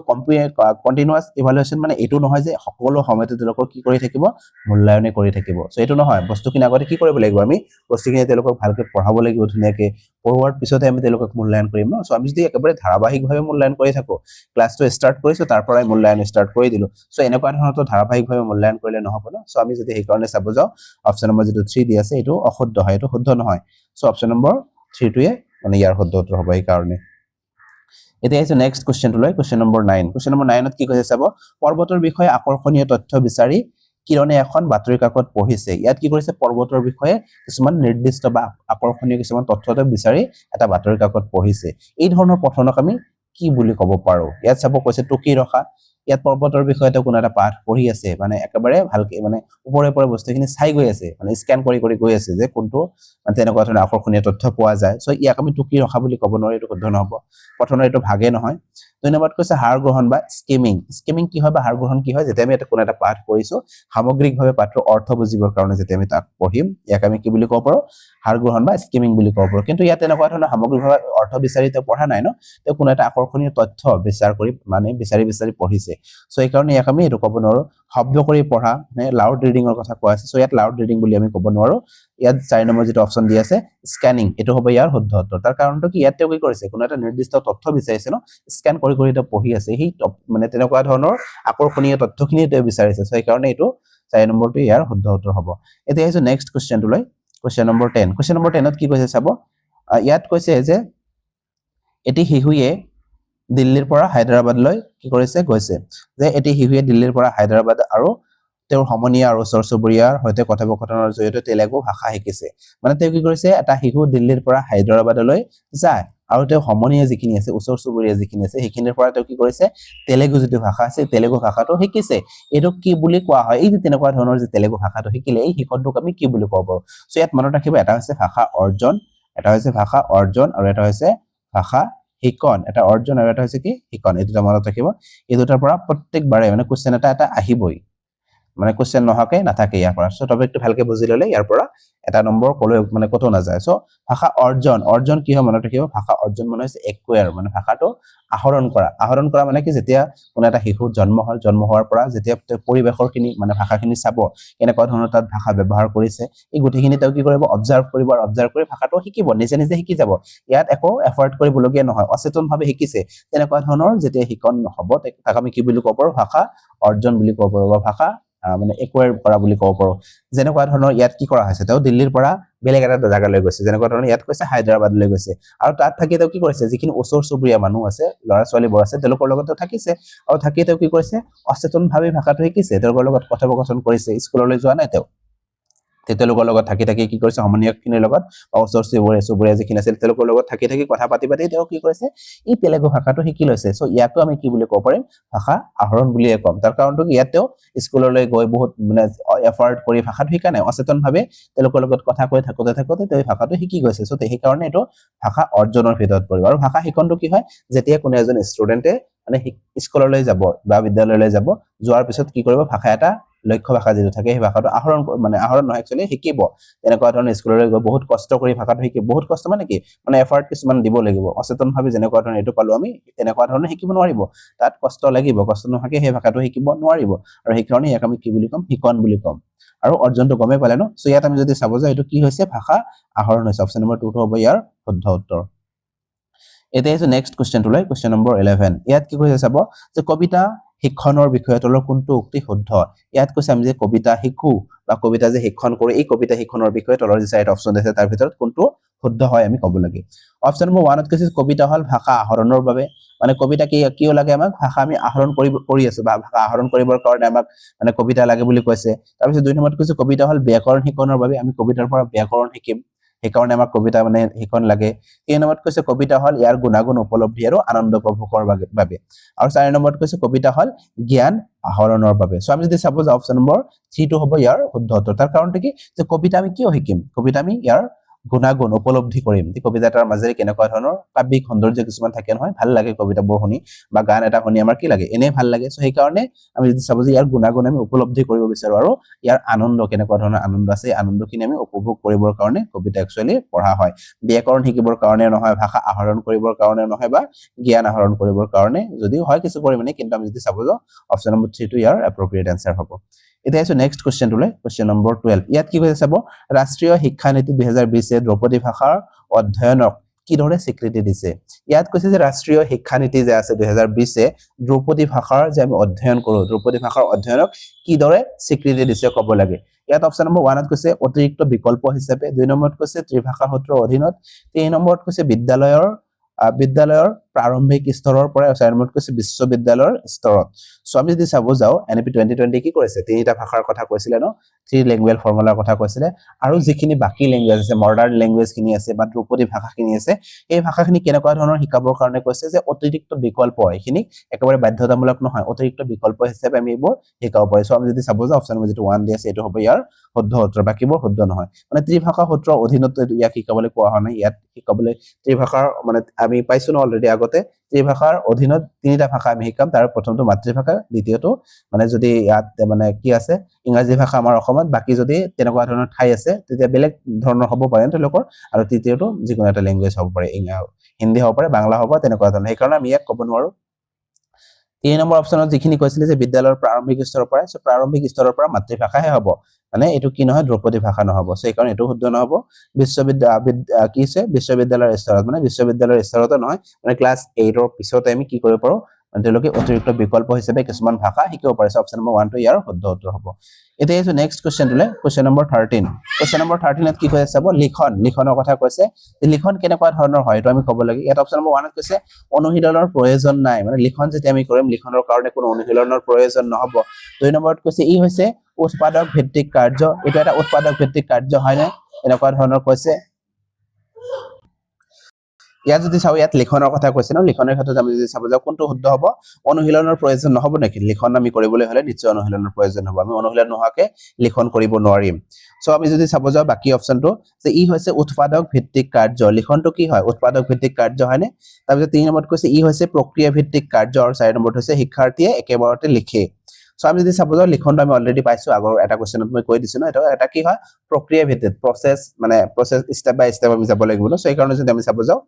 continuous evaluation মানে এটো নহয় যে সকলো সময়তে তেওঁলোকক কি কৰি থাকিব মূল্যায়নে কৰি থাকিব সো এটো নহয় বস্তুখিনি আগতে কি কৰিব লাগিব আমি বস্তুখিনি তেওঁলোকক ভালকৈ পঢ়াব লাগিব ধুনীয়াকে পঢ়োৱাৰ পিছতে আমি তেওঁলোকক মূল্যায়ন কৰিম ন সো আমি যদি একেবাৰে ধাৰাবাহিকভাৱে মূল্যায়ন কৰি থাকো ক্লাছটো ষ্টাৰ্ট কৰিছো তাৰ পৰাই মূল্যায়ন ষ্টাৰ্ট কৰি দিলো সো এনেকুৱা ধৰণৰ ধাৰাবাহিকভাৱে মূল্যায়ন কৰিলে নহব ন সো আমি যদি সেইকাৰণে চাব যাও অপচন নম্বৰ যেটো 3 দি আছে এটো অশুদ্ধ হয় এটো শুদ্ধ নহয় সো অপচন নম্বৰ 3 টোৱে মানে ইয়াৰ শুদ্ধ উত্তৰ হ'ব এই কাৰণে এতিয়া আছে নেক্সট কোৱেশ্চন টো লৈ কোৱেশ্চন নম্বৰ 9 কোৱেশ্চন নম্বৰ 9 ত কি কৈছে চাব পৰ্বতৰ বিষয়ে আকৰ্ষণীয় তথ্য বিচাৰি কিৰণে এখন বাতৰি কাকত পঢ়িছে ইয়াত কি কৰিছে পৰ্বতৰ বিষয়ে কিছুমান নিৰ্দিষ্ট বা আকৰ্ষণীয় কিছুমান তথ্য বিচাৰি এটা বাতৰি কাকত পঢ়িছে এই ধৰণৰ পঠনক আমি কি বুলি ক'ব পাৰো ইয়াত চাব কৈছে টুকি ৰখা ইয়াত পৰ্বতৰ বিষয়ে কোনো এটা পাঠ পঢ়ি আছে মানে একেবাৰে ভালকে মানে ওপৰে ওপৰে বস্তুখিনি চাই গৈ আছে মানে স্ক্যান কৰি গৈ আছে যে কোনটো মানে তেনেকুৱা ধৰণৰ আকৰ্ষণীয় তথ্য পোৱা যায় সো ইয়াক আমি টুকি ৰখা বুলি ক'ব নোৱাৰি এটো শুদ্ধ নহব পঠনৰ এটো ভাগে নহয় ধন্যবাদ কৈছে হাড় গ্ৰহণ বা স্কিমিং কি হয় বা হাড় গ্ৰহণ কি হয় যেতিয়া আমি কোনো এটা পাঠ পঢ়িছো সামগ্ৰিকভাৱে পাঠৰ অৰ্থ বুজিবৰ কাৰণে যেতিয়া আমি তাক পঢ়িম ইয়াক আমি কি বুলি ক'ব পাৰো হাড় গ্ৰহণ বা স্কিমিং বুলি ক'ব পাৰো কিন্তু ইয়াত এনেকুৱা ধৰণৰ সামগ্ৰিকভাৱে অৰ্থ বিচাৰি তে পঢ়া নাই ন তে কোনো এটা আকৰ্ষণীয় তথ্য বিচাৰ কৰি মানে বিচাৰি পঢ়িছে সো এই কাৰণে ইয়াক আমি এটো ক'ব নোৱাৰো শব্দ কৰি পঢ়া মানে লাউড ৰিডিংৰ কথা কোৱা আছে সো ইয়াত লাউড ৰিডিং বুলি আমি ক'ব নোৱাৰো ইয়াত 4 নম্বৰ যেটো অপচন দি আছে স্ক্যানিং এটো হ'ব ইয়াৰ শুদ্ধ উত্তৰ তাৰ কাৰণটো কি ইয়াত কি কৰিছে কোনো এটা নিৰ্দিষ্ট তথ্য বিচাৰিছে ন স্ক্যান কৰি তে পঢ়ি আছে সেই মানে তেনেকুৱা ধৰণৰ আকৰ্ষণীয় তথ্যখিনি তে বিচাৰিছে সো এই কাৰণে এটো 4 নম্বৰটো ইয়াৰ শুদ্ধ উত্তৰ হ'ব এতিয়া আহিছো নেক্সট কোৱেশ্চন টো লৈ কোৱেশ্চন নম্বৰ 10 কোৱেশ্চন নম্বৰ 10 ত কি কৈছে চাব ইয়াত কৈছে যে এটি শিশুয়ে দিল্লীৰ পৰা হায়দৰাবাদলৈ কি কৰিছে গৈছে যে এটি শিশুয়ে দিল্লীৰ পৰা হায়দৰাবাদ আৰু তেওঁৰ সমনীয়া আৰু ওচৰ চুবুৰীয়াৰ সৈতে কথোপকথনৰ জৰিয়তে তেলেগু ভাষা শিকিছে মানে তেওঁ কি কৰিছে এটা শিশু দিল্লীৰ পৰা হায়দৰাবাদলৈ যায় আৰু তেওঁ সমনীয়া যিখিনি আছে ওচৰ চুবুৰীয়া যিখিনি আছে সেইখিনিৰ পৰা তেওঁ কি কৰিছে তেলেগু যেটো ভাষা আছে তেলেগু ভাষাটো শিকিছে এটো কি বুলি কোৱা হয় এই যে তেনেকুৱা ধৰণৰ যে তেলেগু ভাষাটো শিকিলে এই শিক্ষণটোক আমি কি বুলি ক'ব সো ইয়াত মনত ৰাখিব এটা হৈছে ভাষা অৰ্জন আৰু এটা হৈছে ভাষা শিকন এটা অৰ্জন আৰু এটা হৈছে কি শিকন এই দুটা মনত ৰাখিব এই দুটাৰ পৰা প্ৰত্যেকবাৰে মানে কোৱেশ্চন এটা আহিবই মানে কোৱেশ্চন নহাকে নাথাকে ইয়াৰ পৰা সো টপিকটো ভালকে বুজি ললে ইয়াৰ পৰা এটা নম্বৰ কলৈ মানে কত না যায় সো ভাষা অৰ্জন কি হয় মনত ৰাখিব ভাষা অৰ্জন মানে হৈছে একুয়াৰ মানে ভাষাটো আহৰণ কৰা মানে কি যেতিয়া কোনো এটা শিশু জন্ম হোৱাৰ পৰা যেতিয়া পৰিবেশৰ খিনি মানে ভাষাখিনি চাব কেনেকুৱা ধৰণৰ তাত ভাষা ব্যৱহাৰ কৰিছে এই গুটিখিনি তেওঁ কি কৰিব অবজাৰ্ভ কৰিব আৰু অবজাৰ্ভ কৰি ভাষাটো শিকিব নিজে শিকি যাব ইয়াত একো এফৰ্ট কৰিবলগীয়া নহয় অচেতনভাৱে শিকিছে তেনেকুৱা ধৰণৰ যেতিয়া শিকন হ'ব তাক আমি কি বুলি ক'ব পাৰো ভাষা অৰ্জন বুলি ক'ব পাৰো বা ভাষা মানে একুয়াৰ কৰা বুলি ক'ব পাৰো যেনেকুৱা ধৰণৰ ইয়াত কি কৰা হৈছে তেওঁ দিল্লীৰ পৰা বেলেগ এটা জায়গালৈ গৈছে যেনেকুৱা ধৰণৰ ইয়াত কৈছে হায়দৰাবাদলৈ গৈছে আৰু তাত থাকি তেওঁ কি কৰিছে যিখিনি ওচৰ চুবুৰীয়া মানুহ আছে ল'ৰা ছোৱালী বৰ আছে তেওঁলোকৰ লগত থাকিছে আৰু থাকি তেওঁ কি কৰিছে অচেতনভাৱে ভাষাটো শিকিছে তেওঁলোকৰ লগত কথোপকথন কৰিছে স্কুললৈ যোৱা নাই তেওঁ তেওঁলোকৰ লগত থাকি কি কৰিছে সমনীয়খিনিৰ লগত ওচৰ চুবুৰীয়া যিখিনি আছিল তেওঁলোকৰ লগত থাকি কথা পাতি তেওঁ কি কৰিছে এই তেলেগু ভাষাটো শিকি লৈছে সো ইয়াকো আমি কি বুলি ক'ব পাৰিম ভাষা আহৰণ বুলিয়ে ক'ম তাৰ কাৰণটো কি ইয়াত তেওঁ স্কুললৈ গৈ বহুত মানে এফৰ্ট কৰি ভাষাটো শিকা নাই অচেতনভাৱে তেওঁলোকৰ লগত কথা কৈ থাকোতে তেওঁ ভাষাটো শিকি গৈছে সো সেই কাৰণে এটো ভাষা অৰ্জনৰ ভিতৰত পৰিব আৰু ভাষা শিকনটো কি হয় যেতিয়া কোনো এজন ষ্টুডেন্টে মানে স্কুললৈ যাব বা বিদ্যালয়লৈ যাব যোৱাৰ পিছত কি কৰিব ভাষা এটা লক্ষ্য ভাষা যেটো থাকে সেই ভাষাটো আহৰণ নহয় একচুয়ালি শিকিব তেনেকুৱা ধৰণৰ স্কুললৈ গৈ বহুত কষ্ট কৰি ভাষাটো শিকিব বহুত কষ্ট মানে কি মানে এফৰ্ট কিছুমান দিব লাগিব অচেতনভাৱে যেনেকুৱা ধৰণৰ এটো পালো আমি তেনেকুৱা ধৰণৰ শিকিব নোৱাৰিব তাত কষ্ট লাগিব কষ্ট নহকে সেই ভাষাটো শিকিব নোৱাৰিব আৰু সেই কাৰণে ইয়াক আমি কি বুলি ক'ম শিকন বুলি ক'ম আৰু অৰ্জনটো গমে পালে ন সো ইয়াত আমি যদি চাব যাও এটো কি হৈছে ভাষা আহৰণ হৈছে অপচন নম্বৰ 2 টো হ'ব ইয়াৰ শুদ্ধ উত্তৰ এতিয়া আছে নেক্সট কোৱেশ্চন টো লৈ কোৱেশ্চন নম্বৰ 11 ইয়াত কি কৈছে চাব যে কবিতা শিক্ষণৰ বিষয়ে তলৰ কোনটো উক্তি শুদ্ধ ইয়াত কৈছে আমি যে কবিতা শিকু বা কবিতা যে শিক্ষণ কৰো এই কবিতা শিক্ষণৰ বিষয়ে তলৰ যে চাইড অপচন আছে তাৰ ভিতৰত কোনটো শুদ্ধ হয় আমি ক'ব লাগে অপচন নম্বৰ 1 ত কৈছে কবিতা হল ভাষা আহৰণৰ বাবে মানে কবিতা কিয় লাগে আমাক ভাষা আমি আহৰণ কৰি আছো বা ভাষা আহৰণ কৰিবৰ কাৰণে আমাক মানে কবিতা লাগে বুলি কৈছে তাৰ পিছত 2 নম্বৰত কৈছে কবিতা হল ব্যাকৰণ শিক্ষণৰ বাবে আমি কবিতাৰ পৰা ব্যাকৰণ শিকিম সেইকাৰণে আমাক কবিতা মানে শিকন লাগে 3 নম্বৰত কৈছে কবিতা হল ইয়াৰ গুণাগুণ উপলব্ধি আৰু আনন্দ উপভোগৰ বাবে আৰু 4 নম্বৰত কৈছে কবিতা হল জ্ঞান আহৰণৰ বাবে সো আমি যদি চাব যাও অপচন নম্বৰ 3 টো হ'ব ইয়াৰ শুদ্ধ উত্তৰ তাৰ কাৰণটো কি যে কবিতা আমি কিয় শিকিম কবিতা আমি ইয়াৰ গুণাগুণ উপলব্ধি কৰিম কবিতা এটাৰ মাজেৰে কেনেকুৱা ধৰণৰ কাব্যিক সৌন্দৰ্য কিছুমান থাকে নহয় ভাল লাগে কবিতাবোৰ শুনি বা গান এটা শুনি আমাৰ কি লাগে এনেই ভাল লাগে সো সেইকাৰণে আমি যদি চাব যে ইয়াৰ গুণাগুণ আমি উপলব্ধি কৰিব বিচাৰো আৰু ইয়াৰ আনন্দ কেনেকুৱা ধৰণৰ আনন্দ আছে আনন্দখিনি আমি উপভোগ কৰিবৰ কাৰণে কবিতা একচুৱেলি পঢ়া হয় ব্যাকৰণ শিকিবৰ কাৰণে নহয় ভাষা আহৰণ কৰিবৰ কাৰণে নহয় বা জ্ঞান আহৰণ কৰিবৰ কাৰণে যদিও হয় কিছু পৰিমাণে কিন্তু আমি যদি চাব যাওঁ অপশ্যন নম্বৰ 3 টো ইয়াৰ এপ্ৰপ্ৰিয়েট আনসাৰ হ'ব এতিয়া আছো নেক্সট কোৱেশ্চনটোলৈ কোৱেশ্চন নম্বৰ 12 ইয়াত কি কৈছে চাব ৰাষ্ট্ৰীয় শিক্ষা নীতি 2020 এ দ্ৰৌপদী ভাষাৰ অধ্যয়নক কিদৰে স্বীকৃতি দিছে ইয়াত কৈছে যে ৰাষ্ট্ৰীয় শিক্ষা নীতি যে আছে 2020 এ দ্ৰৌপদী ভাষাৰ যে আমি অধ্যয়ন কৰো দ্ৰৌপদী ভাষাৰ অধ্যয়নক কিদৰে স্বীকৃতি দিছে ক'ব লাগে ইয়াত অপশ্যন নম্বৰ 1 ত কৈছে অতিৰিক্ত বিকল্প হিচাপে 2 নম্বৰত কৈছে ত্ৰিভাষা সূত্ৰৰ অধীনত 3 নম্বৰত কৈছে বিদ্যালয়ৰ প্ৰাৰম্ভিক স্তৰৰ পৰা 4 নম্বৰত কৈছে বিশ্ববিদ্যালয়ৰ স্তৰত সো আমি যদি চাব যাও এনপি 2020 কি কৰিছে তিনিটা ভাষাৰ কথা কৈছিলে ন থ্ৰী ল্যাঙ্গুৱেজ ফৰ্মুলাৰ কথা কৈছিলে আৰু যিখিনি বাকি ল্যাঙ্গুৱেজ আছে মডাৰ্ন ল্যাঙ্গুৱেজ খিনি আছে বা দ্ৰৌপদী ভাষাখিনি আছে এই ভাষাখিনি কেনেকুৱা ধৰণৰ শিকাবৰ কাৰণে কৈছে যে অতিৰিক্ত বিকল্প এইখিনি একেবাৰে বাধ্যতামূলক নহয় অতিৰিক্ত বিকল্প হিচাপে আমি এইবোৰ শিকাব পাৰিছো আমি যদি চাব যাও অপশ্যন নম্বৰ যেটো 1 দি আছে এটো হ'ব ইয়াৰ শুদ্ধ উত্তৰ বাকিবোৰ শুদ্ধ নহয় মানে ত্ৰিভাষা সূত্ৰৰ অধীনত ইয়াক শিকাবলৈ কোৱা হোৱা নাই ইয়াত শিকাবলৈ ত্ৰিভাষাৰ মানে আমি পাইছো ন অলৰেডি আগতে ত্ৰিভাষাৰ অধীনত তিনিটা ভাষা আমি শিকাম তাৰ প্ৰথমটো মাতৃভাষা দ্বিতীয়টো মানে যদি ইয়াত মানে কি আছে ইংৰাজী ভাষা আমাৰ অসমত বাকি যদি তেনেকুৱা ধৰণৰ ঠাই আছে তেতিয়া বেলেগ ধৰণৰ হ'ব পাৰে তেওঁলোকৰ আৰু তৃতীয়টো যিকোনো এটা ল্যাঙ্গুৱেজ হ'ব পাৰে হিন্দী হ'ব পাৰে বাংলা হ'ব তেনেকুৱা ধৰণৰ সেইকাৰণে আমি ইয়াক ক'ব নোৱাৰো 3 নম্বৰ অপচনত যিখিনি কৈছিলে যে বিদ্যালয়ৰ প্ৰাৰম্ভিক স্তৰৰ পৰা সো প্ৰাৰম্ভিক স্তৰৰ পৰা মাতৃভাষাহে হ'ব মানে এটো কি নহয় দ্ৰৌপদী ভাষা নহব সো এইকাৰণে এটো শুদ্ধ নহব বিশ্ববিদ্যালয়ৰ স্তৰত মানে বিশ্ববিদ্যালয়ৰ স্তৰতে নহয় মানে ক্লাছ 8 ৰ পিছতে আমি কি কৰিব পাৰো মানে তেওঁলোকে অতিৰিক্ত বিকল্প হিচাপে কিছুমান ভাষা শিকিব পাৰে অপশ্যন নম্বৰ 1 টো ইয়াৰ শুদ্ধ উত্তৰ হ'ব এতিয়া আছে নেক্সট কোৱেশ্চনটোলে কোৱেশ্চন নম্বৰ 13 কোৱেশ্চন নম্বৰ 13 ত কি কৈছে চাব লিখনৰ কথা কৈছে লিখন কেনেকুৱা ধৰণৰ হয় এটো আমি ক'ব লাগে ইয়াত অপশ্যন নম্বৰ 1 ত কৈছে অনুশীলনৰ প্ৰয়োজন নাই মানে লিখন যেতিয়া আমি কৰিম লিখনৰ কাৰণে কোনো অনুশীলনৰ প্ৰয়োজন নহব 2 নম্বৰত কৈছে ই হৈছে উৎপাদক ভিত্তিক কাৰ্য এটা এটা উৎপাদক ভিত্তিক কাৰ্য হয় না এনেকুৱা ধৰণৰ কৈছে ইয়াত যদি চাও ইয়াত লিখনৰ কথা কৈছে ন লিখনৰ ক্ষেত্ৰত আমি যদি চাব যাও কোনটো শুদ্ধ হ'ব অনুশীলনৰ প্ৰয়োজন নহব নেকি লিখন আমি কৰিবলৈ হলে নিশ্চয় অনুশীলনৰ প্ৰয়োজন হ'ব আমি অনুশীলন নোহাকে লিখন কৰিব নোৱাৰিম সো আমি যদি চাব যাও বাকি অপচনটো যে ই হৈছে উৎপাদক ভিত্তিক কাৰ্য লিখনটো কি হয় উৎপাদক ভিত্তিক কাৰ্য হয়নে তাৰপিছত 3 নম্বৰত কৈছে ই হৈছে প্ৰক্ৰিয়া ভিত্তিক কাৰ্য আৰু 4 নম্বৰত হৈছে শিক্ষাৰ্থীয়ে একেবাৰতে লিখে সো আমি যদি চাব যাও লিখনটো আমি অলৰেডি পাইছো আগৰ এটা কোৱেশ্চনত মই কৈ দিছো ন এটা কি হয় প্ৰক্ৰিয়া ভিত্তিক প্ৰসেস স্টেপ বাই স্টেপ আমি যাব লাগিব ন সো এই কাৰণে যদি আমি চাব যাও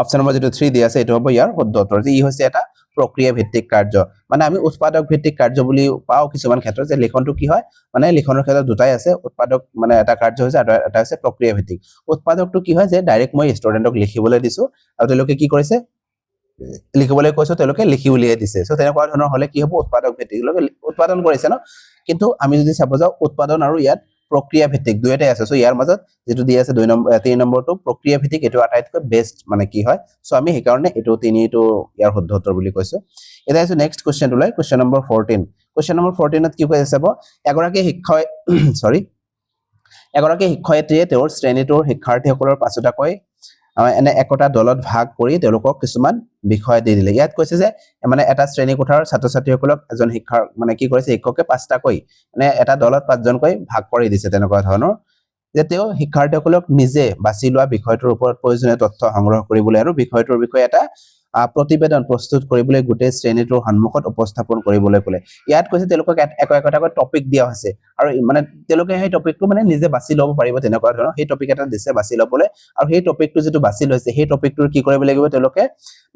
অপশ্যন নম্বৰ যেটো 3 দি আছে এটো হ'ব ইয়াৰ শুদ্ধ উত্তৰ যে ই হৈছে এটা প্ৰক্ৰিয়া ভিত্তিক কাৰ্য মানে আমি উৎপাদক ভিত্তিক কাৰ্য বুলি পাও কিছুমান ক্ষেত্ৰত যে লিখনটো কি হয় মানে লিখনৰ ক্ষেত্ৰত দুটাই আছে উৎপাদক মানে এটা কাৰ্য হৈছে আৰু এটা আছে প্ৰক্ৰিয়া ভিত্তিক উৎপাদকটো কি হয় যে ডাইৰেক্ট মই ষ্টুডেন্টক লিখিবলৈ দিছো আৰু তেওঁলোকে কি কৰিছে লিখিবলৈ কৈছো তেওঁলোকে লিখি উলিয়াই দিছে সো তেনেকুৱা ধৰণৰ হলে কি হ'ব উৎপাদক ভিত্তিক উৎপাদন কৰিছে ন কিন্তু আমি যদি চাব যাও উৎপাদন আৰু ইয়াত প্ৰক্ৰিয়া ভিত্তিক দুইটাই আছে সো ইয়াৰ মাজত যেটো দি আছে 2 নম্বৰ 3 নম্বৰটো প্ৰক্ৰিয়া ভিত্তিক এটো আটাইতকৈ বেষ্ট মানে কি হয় সো আমি সেই কাৰণে এটো 3 টো ইয়াৰ শুদ্ধ উত্তৰ বুলি কৈছো এটা আছে নেক্সট কোৱেশ্চন টোলৈ কোৱেশ্চন নম্বৰ 14 কোৱেশ্চন নম্বৰ 14 ত কি কৈছে চাব এগৰাকী শিক্ষয়িত্ৰীয়ে তেওঁৰ শ্ৰেণীটোৰ শিক্ষাৰ্থীসকলৰ পাছতাকৈ এনে একটা দলত ভাগ কৰি তেওঁলোকক কিছুমান বিষয় দি দিলে ইয়াত কৈছে যে মানে এটা শ্ৰেণী কোঠাৰ ছাত্ৰ-ছাত্ৰীসকলক এজন শিক্ষাৰ মানে কি কৰিছে শিক্ষকে পাঁচটাকৈ মানে এটা দলত পাঁচজনকৈ ভাগ কৰি দিছে তেনেকুৱা ধৰণৰ যে তেওঁ শিক্ষাৰ্থীসকলক নিজে বাছি লোৱা বিষয়টোৰ ওপৰত প্ৰয়োজনীয় তথ্য সংগ্ৰহ কৰিবলৈ আৰু বিষয়টোৰ বিষয়ে এটা প্ৰতিবেদন প্ৰস্তুত কৰিবলৈ গোটেই শ্ৰেণীটোৰ সন্মুখত উপস্থাপন কৰিবলৈ ক'লে ইয়াত কৈছে তেওঁলোকক একটাকৈ টপিক দিয়া হৈছে আৰু মানে তেওঁলোকে সেই টপিকটো মানে নিজে বাছি ল'ব পাৰিব তেনেকুৱা ধৰণৰ সেই টপিক এটা দিছে বাছি ল'বলৈ আৰু সেই টপিকটো যেটো বাছি লৈছে সেই টপিকটোৰ কি কৰিব লাগিব তেওঁলোকে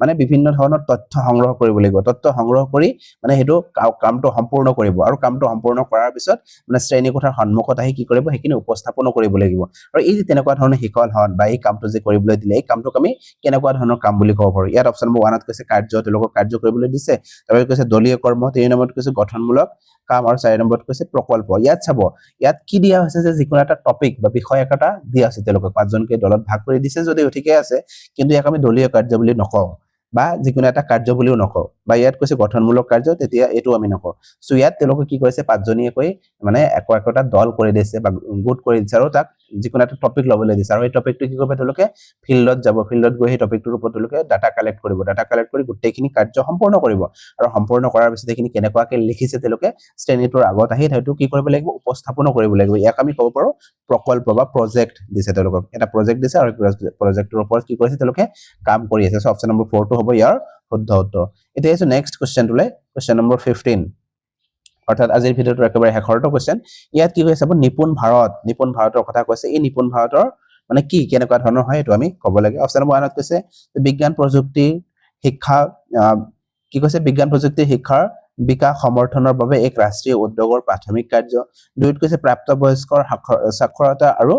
মানে বিভিন্ন ধৰণৰ তথ্য সংগ্ৰহ কৰিব লাগিব তথ্য সংগ্ৰহ কৰি মানে হেতু কামটো সম্পূৰ্ণ কৰিব আৰু কামটো সম্পূৰ্ণ কৰাৰ পিছত মানে শ্ৰেণী কোঠাৰ সন্মুখত আহি কি কৰিব হেকিনি উপস্থাপন কৰিব লাগিব আৰু এই যে তেনেকুৱা ধৰণৰ শিকল হন বা এই কামটো যে কৰিবলৈ দিলে এই কামটোক আমি কেনেকুৱা ধৰণৰ কাম বুলি ক'ব পাৰো ইয়াত অপচন নম্বৰ 1 ত কৈছে কাৰ্য তেওঁলোকক কাৰ্য কৰিবলৈ দিছে তাৰপৰা কৈছে দলীয় কৰ্ম 3 নম্বৰত কৈছে গঠনমূলক কাম আৰু 4 নম্বৰত কৈছে প্ৰকল্প ইয়াত চাব ইয়াত কি দিয়া হৈছে যে যিকোনো এটা টপিক বা বিষয় এটা দিয়া আছে তেওঁলোকক পাঁচজনকৈ দলত ভাগ কৰি দিছে যদি ঠিকে আছে কিন্তু ইয়াক আমি দলীয় কাৰ্য বুলি নকওঁ বা যিকোনো এটা কাৰ্য বুলিও নকওঁ বা ইয়াত কৈছে গঠনমূলক কাৰ্য তেতিয়া এইটো আমি নকওঁ সো ইয়াত তেওঁলোকে কি কৰিছে পাঁচজনীয়াকৈ মানে একোটা দল কৰি দিছে বা গোট কৰি দিছে আৰু তাক যিকোনো এটা টপিক ল'বলৈ দিছে আৰু এই টপিকটো কি কৰিব তেওঁলোকে ফিল্ডত যাব ফিল্ডত গৈ সেই টপিকটোৰ ওপৰত তেওঁলোকে ডাটা কালেক্ট কৰিব ডাটা কালেক্ট কৰি গোটেইখিনি কাৰ্য সম্পূৰ্ণ কৰিব আৰু সম্পূৰ্ণ কৰাৰ পিছত এইখিনি কেনেকুৱাকৈ লিখিছে তেওঁলোকে শ্ৰেণীটোৰ আগত আহি হয়তো কি কৰিব লাগিব উপস্থাপন কৰিব লাগিব ইয়াক আমি ক'ব পাৰো প্ৰকল্প বা প্ৰজেক্ট দিছে তেওঁলোকক এটা প্ৰজেক্ট দিছে আৰু প্ৰজেক্টৰ ওপৰত কি কৰিছে তেওঁলোকে কাম কৰি আছে সো অপচন নম্বৰ 4 টো হ'ব ইয়াৰ শুদ্ধ উত্তৰ এতিয়া আছে নেক্সট কোৱেশ্চনটোলৈ কোৱেশ্চন নম্বৰ 15 অৰ্থাৎ আজিৰ ভিডিওটোৰ একেবাৰে শেষৰটো কোৱেশ্চন ইয়াত কি কৈছে নিপুণ ভাৰতৰ কথা কৈছে এই নিপুণ ভাৰতৰ মানে কি কেনেকুৱা ধৰণৰ হয় এটো আমি ক'ব লাগে অপচন নম্বৰ 1 ত কৈছে বিজ্ঞান প্ৰযুক্তি শিক্ষা কি কৈছে বিজ্ঞান প্ৰযুক্তি শিক্ষাৰ বিকাশ সমৰ্থনৰ বাবে এক ৰাষ্ট্ৰীয় উদ্যোগৰ প্ৰাথমিক কাৰ্য দুইত কৈছে প্ৰাপ্তবয়স্কৰ সাক্ষৰতা আৰু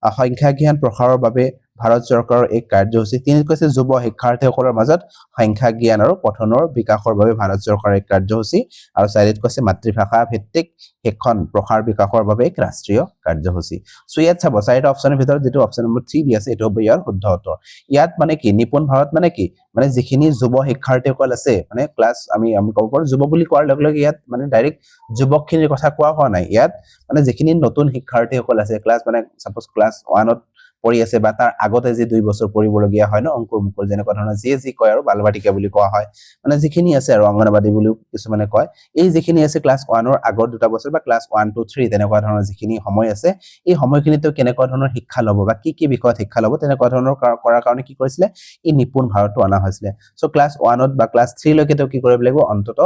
সংখ্যা জ্ঞান প্ৰসাৰৰ বাবে ভাৰত চৰকাৰৰ এক কাৰ্যসূচী তিনিত কৈছে যুৱ শিক্ষাৰ্থীসকলৰ মাজত সংখ্যা জ্ঞান আৰু পঠনৰ বিকাশৰ বাবে ভাৰত চৰকাৰৰ এক কাৰ্যসূচী আৰু চাৰিত কৈছে মাতৃভাষা ভিত্তিক শিক্ষণ প্ৰসাৰ বিকাশৰ বাবে এক ৰাষ্ট্ৰীয় কাৰ্যসূচী সো ইয়াত চাব চাৰিটা অপচনৰ ভিতৰত যেটো অপচন নম্বৰ 3 দি আছে এটো হ'ব ইয়াৰ শুদ্ধ উত্তৰ ইয়াত মানে কি নিপুণ ভাৰত মানে কি মানে যিখিনি যুৱ শিক্ষাৰ্থীসকল আছে মানে ক্লাছ আমি ক'ব পাৰো যুৱ বুলি কোৱাৰ লগে লগে ইয়াত মানে ডাইৰেক্ট যুৱকখিনিৰ কথা কোৱা হোৱা নাই ইয়াত মানে যিখিনি নতুন শিক্ষাৰ্থীসকল আছে ক্লাছ মানে সাপোজ ক্লাছ 1 ত পঢ়ি আছে বা তাৰ আগতে যে 2 বছৰ পঢ়িবলগীয়া হয় ন অংকুৰ মুকুল যেনেকুৱা ধৰণৰ যি কয় আৰু বালবাটিকা বুলি কোৱা হয় মানে যিখিনি আছে আৰু অংগনবাদী বুলিও কিছুমানে কয় এই যিখিনি আছে ক্লাছ 1 ৰ আগৰ দুটা বছৰ বা ক্লাছ 1 2 3 তেনেকুৱা ধৰণৰ যিখিনি সময় আছে এই সময়খিনিতে কেনেকুৱা ধৰণৰ শিক্ষা ল'ব বা কি বিষয়ত শিক্ষা ল'ব তেনেকুৱা ধৰণৰ কৰাৰ কাৰণে কি কৰিছিলে এই নিপুণ ভাৰতটো অনা হৈছিলে সো ক্লাছ 1 ত বা ক্লাছ 3 লৈকে তেওঁ কি কৰিব লাগিব অন্তত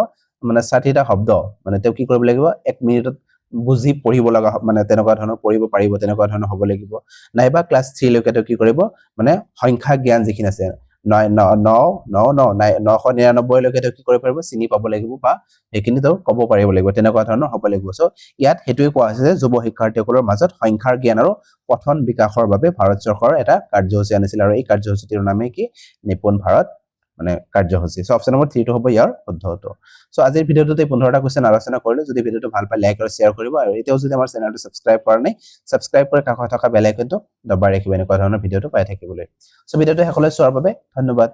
মানে 60টা শব্দ মানে তেওঁ কি কৰিব লাগিব 1 মিনিটত বুজি পঢ়িব লগা মানে তেনেকুৱা ধৰণৰ পঢ়িব পাৰিব তেনেকুৱা ধৰণৰ হ'ব লাগিব নাইবা ক্লাছ 3 লৈকে তেওঁ কি কৰিব মানে সংখ্যা জ্ঞান যিখিনি আছে 999 লৈকে তেওঁ কি কৰিব পাৰিব চিনি পাব লাগিব বা এইখিনি তেওঁ ক'ব পাৰিব লাগিব তেনেকুৱা ধৰণৰ হ'ব লাগিব সো ইয়াত হেতুই কোৱা হৈছে যে যুৱ শিক্ষাৰ্থীসকলৰ মাজত সংখ্যাৰ জ্ঞান আৰু পঠন বিকাশৰ বাবে ভাৰত চৰকাৰৰ এটা কাৰ্যসূচী আনিছিল আৰু এই কাৰ্যসূচীৰ নামে কি নিপুণ ভাৰত মানে কাৰ্যসূচী সো অপচন নম্বৰ 3 টো হ'ব ইয়াৰ শুদ্ধ উত্তৰ সো আজিৰ ভিডিওটোতে 15টা কোৱেশ্চন আলোচনা কৰিলো যদি ভিডিওটো ভাল পায় লাইক আৰু শেয়াৰ কৰিব আৰু এতিয়াও যদি আমাৰ চেনেলটো সাবস্ক্ৰাইব কৰা নাই সাবস্ক্ৰাইব কৰি কাষত থকা বেল আইকনটো দবাই ৰাখিব এনেকুৱা ধৰণৰ ভিডিওটো পাই থাকিবলৈ সো ভিডিওটো সকলোৱে চোৱাৰ বাবে ধন্যবাদ